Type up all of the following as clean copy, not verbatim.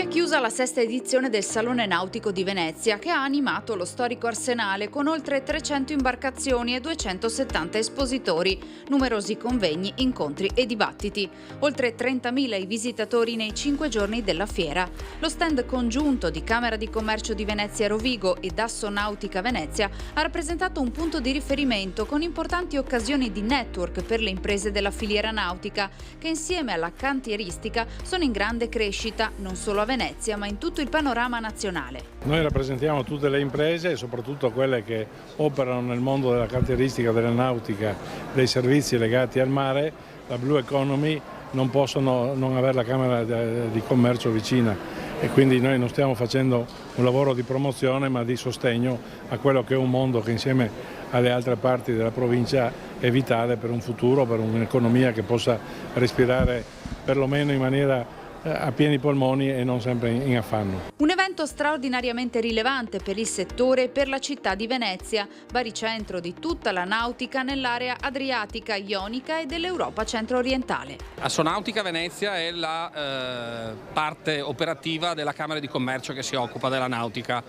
è chiusa la sesta edizione del Salone Nautico di Venezia, che ha animato lo storico arsenale con oltre 300 imbarcazioni e 270 espositori, numerosi convegni, incontri e dibattiti. Oltre 30.000 i visitatori nei 5 giorni della fiera. Lo stand congiunto di Camera di Commercio di Venezia Rovigo ed Assonautica Venezia ha rappresentato un punto di riferimento con importanti occasioni di network per le imprese della filiera nautica, che insieme alla cantieristica sono in grande crescita, non solo a Venezia ma in tutto il panorama nazionale. Noi rappresentiamo tutte le imprese e soprattutto quelle che operano nel mondo della cantieristica, della nautica, dei servizi legati al mare. La Blue Economy non possono non avere la Camera di Commercio vicina e quindi noi non stiamo facendo un lavoro di promozione ma di sostegno a quello che è un mondo che insieme alle altre parti della provincia è vitale per un futuro, per un'economia che possa respirare perlomeno in maniera a pieni polmoni e non sempre in affanno. Un evento straordinariamente rilevante per il settore e per la città di Venezia, baricentro di tutta la nautica nell'area adriatica, ionica e dell'Europa centro-orientale. Assonautica Venezia è la parte operativa della Camera di Commercio che si occupa della nautica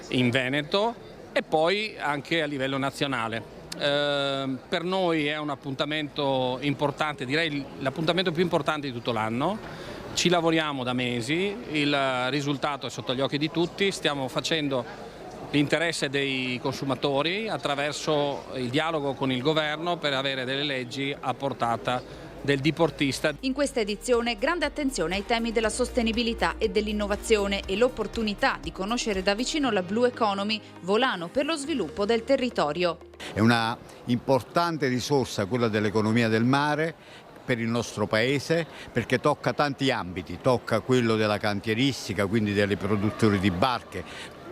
in Veneto e poi anche a livello nazionale. Per noi è un appuntamento importante, direi l'appuntamento più importante di tutto l'anno. Ci lavoriamo da mesi, il risultato è sotto gli occhi di tutti, stiamo facendo l'interesse dei consumatori attraverso il dialogo con il governo per avere delle leggi a portata del diportista. In questa edizione grande attenzione ai temi della sostenibilità e dell'innovazione e l'opportunità di conoscere da vicino la Blue Economy, volano per lo sviluppo del territorio. È una importante risorsa quella dell'economia del mare per il nostro paese, perché tocca tanti ambiti, tocca quello della cantieristica, quindi dei produttori di barche,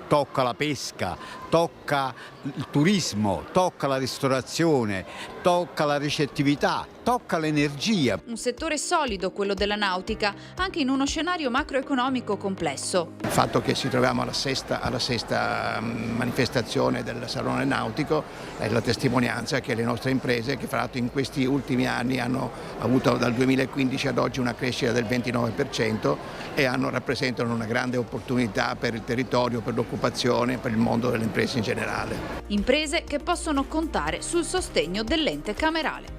tocca la pesca, tocca il turismo, tocca la ristorazione, tocca la ricettività, tocca l'energia. Un settore solido, quello della nautica, anche in uno scenario macroeconomico complesso. Il fatto che ci troviamo alla sesta manifestazione del Salone Nautico è la testimonianza che le nostre imprese, che fra l'altro in questi ultimi anni hanno avuto dal 2015 ad oggi una crescita del 29% e rappresentano una grande opportunità per il territorio, per l'occupazione, per il mondo delle imprese in generale. Imprese che possono contare sul sostegno dell'ente camerale.